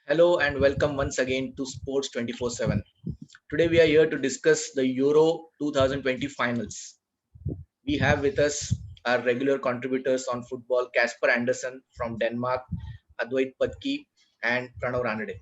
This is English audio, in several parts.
Hello and welcome once again to Sports 24/7. Today we are here to discuss the Euro 2020 finals. We have with us our regular contributors on football, Casper Anderson from Denmark, Advait and Pranav Ranade.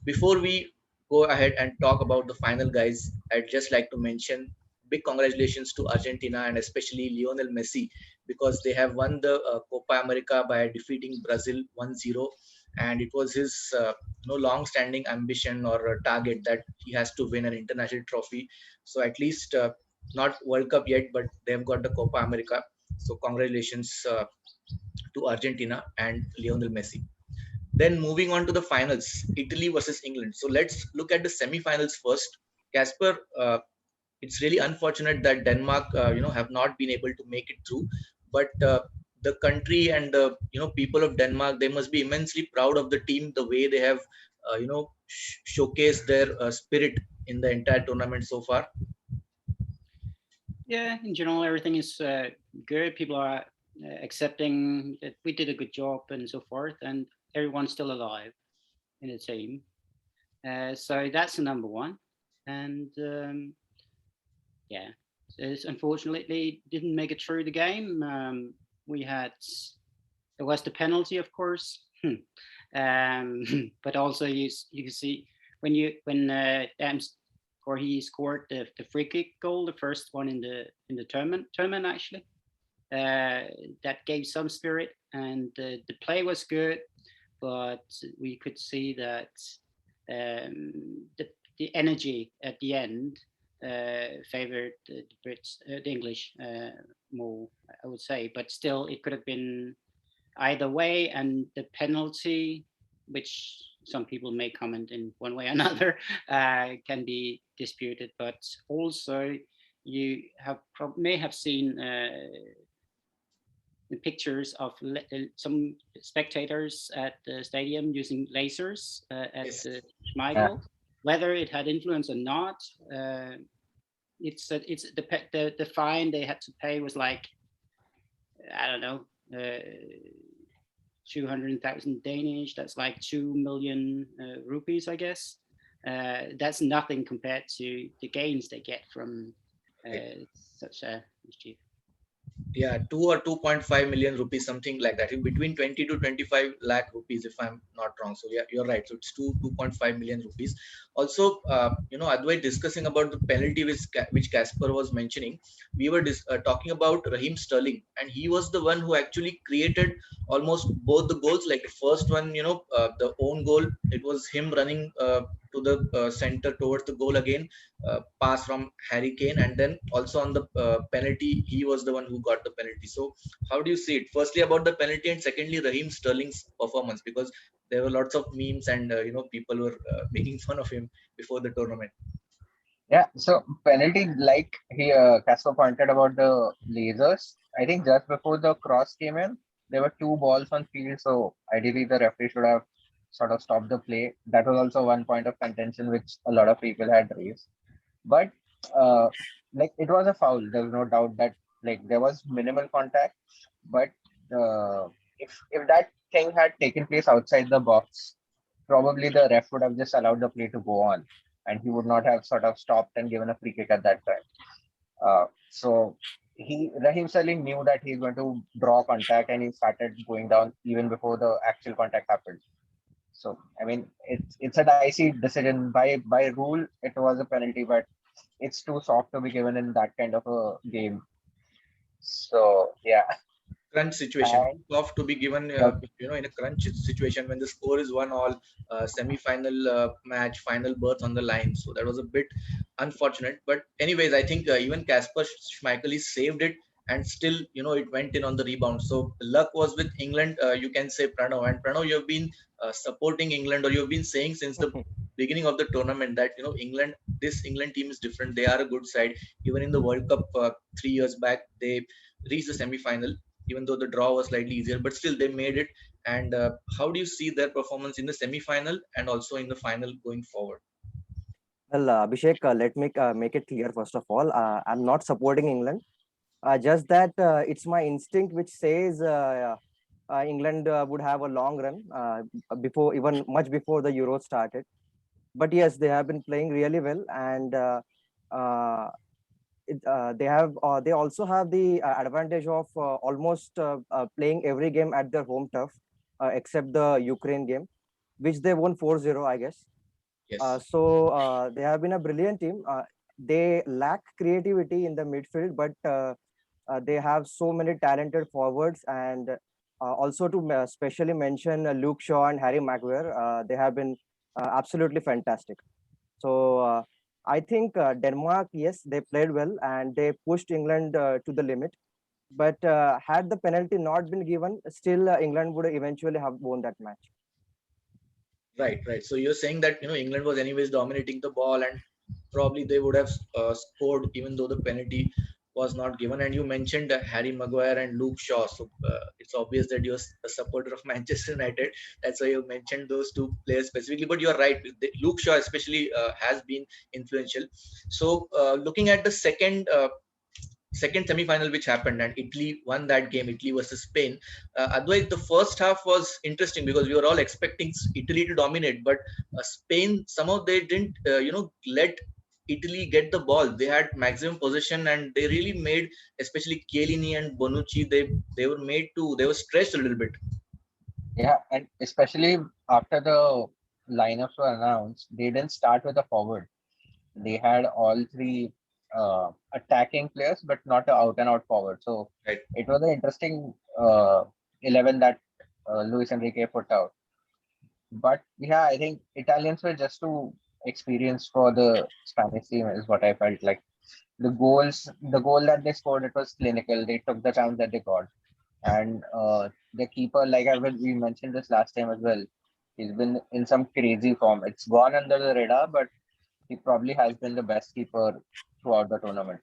Before we go ahead and talk about the final, guys, I'd just like to mention big congratulations to Argentina and especially Lionel Messi because they have won the Copa America by defeating Brazil 1-0, and it was his long-standing ambition or target that he has to win an international trophy. So at least not World Cup yet, but they've got the Copa America. So congratulations to Argentina and Lionel Messi. Then moving on to the finals, Italy versus England. So let's look at the semi-finals first. Casper, it's really unfortunate that Denmark, have not been able to make it through. But the country and the people of Denmark, they must be immensely proud of the team, the way they have, showcased their spirit in the entire tournament so far. Yeah, in general, everything is good. People are accepting that we did a good job and so forth, and everyone's still alive in the team. So that's the number one. And yeah, it's unfortunately didn't make it through the game. We had it was the penalty, of course, but also you can see when Dams or he scored the free kick goal, the first one in the tournament actually. That gave some spirit, and the play was good, but we could see that the energy at the end favored the Brits, the English more, I would say. But still, it could have been either way, and the penalty, which some people may comment in one way or another, can be disputed. But also, you may have seen the pictures of some spectators at the stadium using lasers at Yes. the Yeah. Schmeichel. Whether it had influence or not, it's the fine they had to pay was like, I don't know, 200,000 Danish. That's like 2 million rupees, I guess. That's nothing compared to the gains they get from such a mischief. Yeah, 2 or 2.5 million rupees, something like that, in between 20 to 25 lakh rupees, if I'm not wrong. So yeah, you're right. So it's 2.5 million rupees. Also, Advait, discussing about the penalty which Casper was mentioning, we were talking about Raheem Sterling, and he was the one who actually created almost both the goals. Like the first one, the own goal, it was him running to the center towards the goal again, pass from Harry Kane, and then also on the penalty, he was the one who got the penalty. So, how do you see it? Firstly, about the penalty, and secondly, Raheem Sterling's performance, because there were lots of memes and people were making fun of him before the tournament. Yeah, so penalty, like he Casper pointed about the lasers. I think just before the cross came in, there were two balls on field, so ideally the referee should have sort of stopped the play. That was also one point of contention which a lot of people had raised. But uh, like it was a foul. There's no doubt that like there was minimal contact, but if that thing had taken place outside the box, probably the ref would have just allowed the play to go on, and he would not have sort of stopped and given a free kick at that time. So Raheem Sterling knew that he's going to draw contact, and he started going down even before the actual contact happened. So I mean, it's a dicey decision. By rule, it was a penalty, but it's too soft to be given in that kind of a game. So yeah, Crunch situation, and tough to be given, yep. in a crunch situation when the score is 1-all, semi-final match, final berth on the line. So that was a bit unfortunate. But anyways, I think even Casper Schmeichel saved it, and still, it went in on the rebound. So luck was with England, you can say, Pranav. And Pranav, you have been supporting England, or you have been saying since the beginning of the tournament that this England team is different. They are a good side. Even in the World Cup 3 years back, they reached the semi-final, even though the draw was slightly easier, but still they made it. And how do you see their performance in the semi-final and also in the final going forward? Well, Abhishek, let me make it clear first of all. I'm not supporting England. Just that it's my instinct which says England would have a long run before, even much before the Euro started. But yes, they have been playing really well, and uh, they also have the advantage of almost playing every game at their home turf, except the Ukraine game, which they won 4-0, I guess. Yes. They have been a brilliant team. They lack creativity in the midfield, but they have so many talented forwards, and also to specially mention Luke Shaw and Harry Maguire, they have been absolutely fantastic. So I think Denmark, yes, they played well and they pushed England to the limit. But had the penalty not been given, still England would eventually have won that match. Right, right. So you're saying that England was anyways dominating the ball, and probably they would have scored even though the penalty was not given. And you mentioned Harry Maguire and Luke Shaw, so it's obvious that you're a supporter of Manchester United. That's why you mentioned those two players specifically. But you're right, Luke Shaw especially has been influential. So looking at the second semi-final which happened, and Italy won that game, Italy versus Spain. Otherwise, the first half was interesting because we were all expecting Italy to dominate, but Spain somehow they didn't, let Italy get the ball. They had maximum possession, and they really made, especially Chiellini and Bonucci, they were stretched a little bit. Yeah, and especially after the lineups were announced, they didn't start with a forward. They had all three attacking players, but not an out and out forward. So Right. it was an interesting 11 that Luis Enrique put out. But yeah, I think Italians were just too experienced for the Spanish team, is what I felt like. The goal that they scored, it was clinical. They took the chance that they got. And the keeper, like we mentioned this last time as well, he's been in some crazy form. It's gone under the radar, but he probably has been the best keeper throughout the tournament.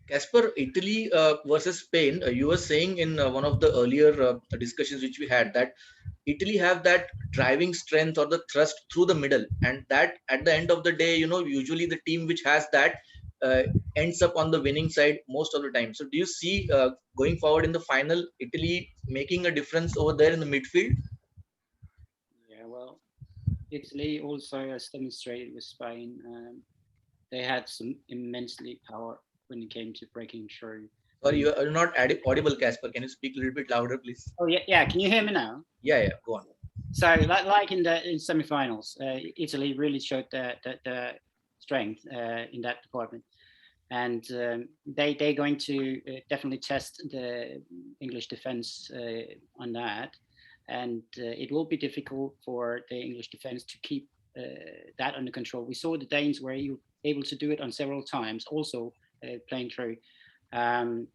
Casper, Italy versus Spain, you were saying in one of the earlier discussions which we had that Italy have that driving strength or the thrust through the middle, and that at the end of the day, usually the team which has that uh, ends up on the winning side most of the time. So, do you see going forward in the final, Italy making a difference over there in the midfield? Yeah, well, Italy also has demonstrated with Spain. They had some immensely power when it came to breaking through. Sorry, you are not audible, Casper. Can you speak a little bit louder, please? Oh yeah, yeah. Can you hear me now? Yeah, yeah, go on. So, like in semi-finals, Italy really showed the strength in that department, and they're going to definitely test the English defense on that, and it will be difficult for the English defense to keep that under control. We saw the Danes were able to do it on several times, also playing through. Um,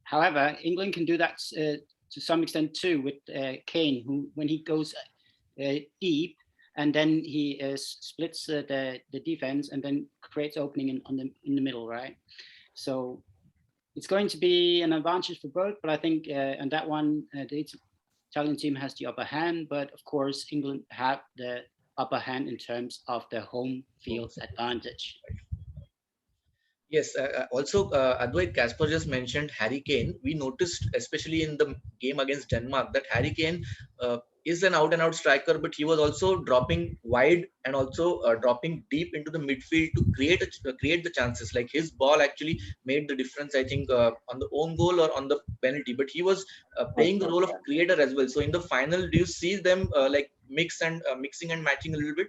However, England can do that to some extent too with Kane, who when he goes deep, and then he splits the defense and then creates opening in the middle, right? So it's going to be an advantage for both, but I think on that one, the Italian team has the upper hand, but of course England have the upper hand in terms of the home field advantage. Yes, also Advait, Casper just mentioned Harry Kane. We noticed, especially in the game against Denmark, that Harry Kane is an out and out striker, but he was also dropping wide and also dropping deep into the midfield to create the chances. Like his ball actually made the difference, I think, on the own goal or on the penalty. But he was playing the role of creator as well. So in the final, do you see them like mixing and matching a little bit?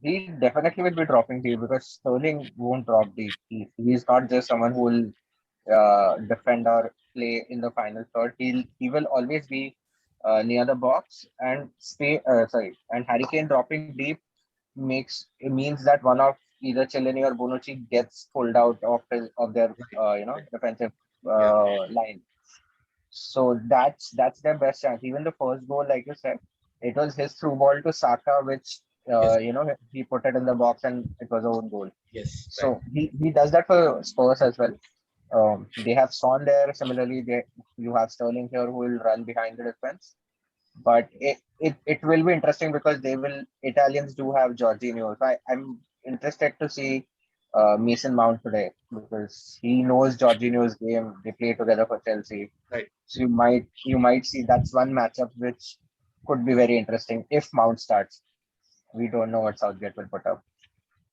He definitely will be dropping deep because Sterling won't drop deep. He's not just someone who will defend or play in the final third. He will always be near the box and stay. And Harry Kane dropping deep it means that one of either Cellini or Bonucci gets pulled out of their Right, right. defensive Yeah. line. So that's their best chance. Even the first goal, like you said, it was his through ball to Saka, which Yes. he put it in the box and it was a own goal. Yes. Right. So he does that for Spurs as well. They have Son there. Similarly, you have Sterling here who will run behind the defense. But it will be interesting because Italians do have Jorginho. So I'm interested to see Mason Mount today because he knows Jorginho's game. They play together for Chelsea. Right. So you might see that's one matchup which could be very interesting if Mount starts. We don't know what Southgate will put up.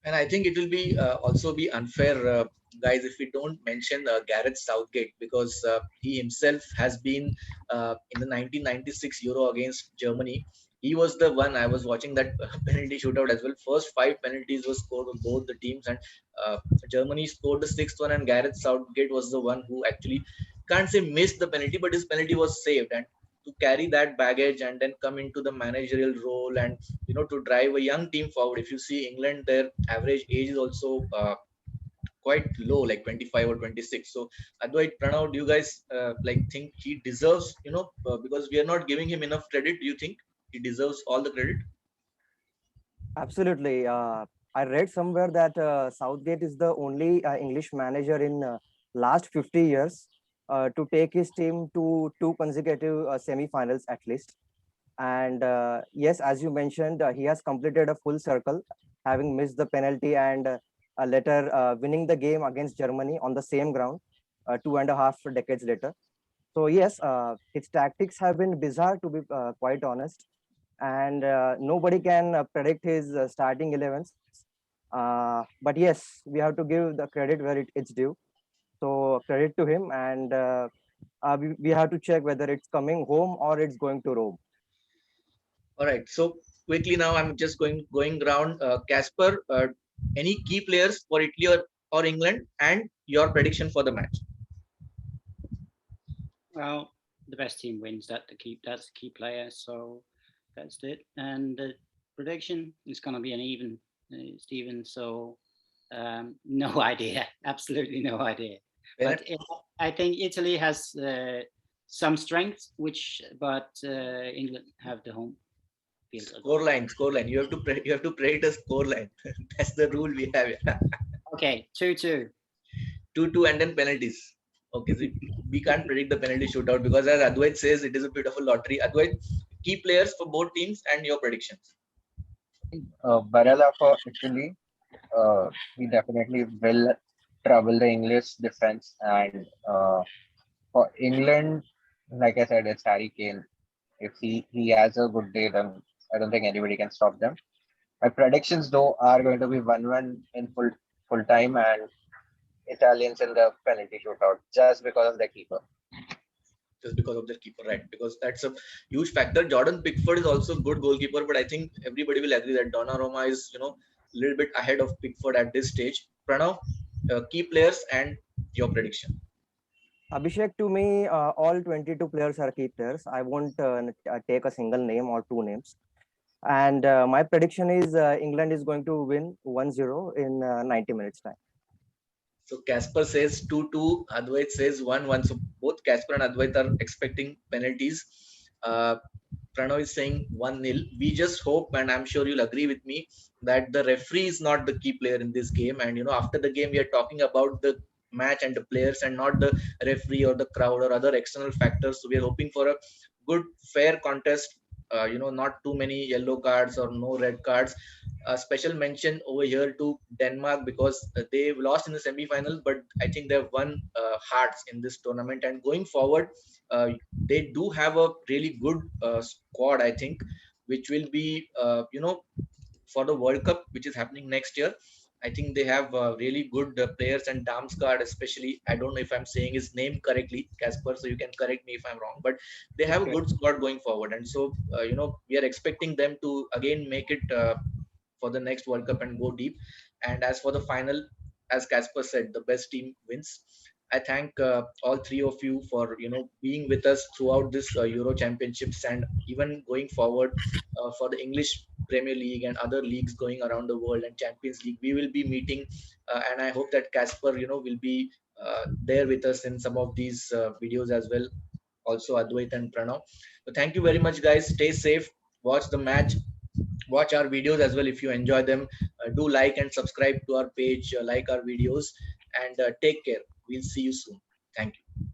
And I think it will be also be unfair, guys, if we don't mention Gareth Southgate, because he himself has been in the 1996 Euro against Germany. He was the one. I was watching that penalty shootout as well. First five penalties were scored by both the teams, and uh, Germany scored the sixth one. And Gareth Southgate was the one who actually, can't say missed the penalty, but his penalty was saved. And to carry that baggage and then come into the managerial role and to drive a young team forward. If you see England, their average age is also quite low, like 25 or 26. So Advait, Pranav, do you guys like think he deserves, because we are not giving him enough credit? Do you think he deserves all the credit? Absolutely. I read somewhere that Southgate is the only English manager in last 50 years to take his team to two consecutive semi-finals at least. And yes, as you mentioned, he has completed a full circle, having missed the penalty and later winning the game against Germany on the same ground 2.5 decades later. So yes, his tactics have been bizarre, to be quite honest, and nobody can predict his starting 11s. But yes, we have to give the credit where it's due. So credit to him, and we have to check whether it's coming home or it's going to Rome. All right. So quickly now, I'm just going around. Casper, any key players for Italy or England, and your prediction for the match? Well, the best team wins. That's the key player. So that's it. And the prediction is going to be an even, Stephen. So no idea. Absolutely no idea. But I think Italy has some strength, but England have the home field. Scoreline. You have to predict a scoreline. That's the rule we have. Okay, 2-2. 2-2 and then penalties. Okay, so we can't predict the penalty shootout because, as Advait says, it is a bit of a lottery. Advait, key players for both teams and your predictions. Barella for Italy. He definitely will trouble the English defense. And for England, like I said, it's Harry Kane. If he has a good day, then I don't think anybody can stop them. My predictions, though, are going to be 1-1 in full time and Italians in the penalty shootout just because of the keeper. Just because of their keeper, right? Because that's a huge factor. Jordan Pickford is also a good goalkeeper, but I think everybody will agree that Donnarumma is, a little bit ahead of Pickford at this stage. Pranav, key players and your prediction. Abhishek, to me, all 22 players are key players. I won't take a single name or two names. And my prediction is England is going to win 1-0 in 90 minutes time. So Casper says 2-2, Advait says 1-1. So both Casper and Advait are expecting penalties. Pranav is saying 1-0. We just hope, and I'm sure you'll agree with me, that the referee is not the key player in this game. And after the game, we are talking about the match and the players and not the referee or the crowd or other external factors. So we are hoping for a good, fair contest. Not too many yellow cards or no red cards. A special mention over here to Denmark because they've lost in the semi-final, but I think they've won hearts in this tournament. And going forward, they do have a really good squad, I think, which will be, for the World Cup, which is happening next year. I think they have really good players, and Damsgaard especially. I don't know if I'm saying his name correctly, Casper, so you can correct me if I'm wrong. But they have a good squad going forward, and so we are expecting them to again make it for the next World Cup and go deep. And as for the final, as Casper said, the best team wins. I thank all three of you for being with us throughout this Euro Championships and even going forward for the English Premier League and other leagues going around the world and Champions League. We will be meeting, and I hope that Casper will be there with us in some of these videos as well. Also Advait and Pranav. So thank you very much, guys. Stay safe. Watch the match. Watch our videos as well if you enjoy them. Do like and subscribe to our page, like our videos, and take care. We'll see you soon. Thank you.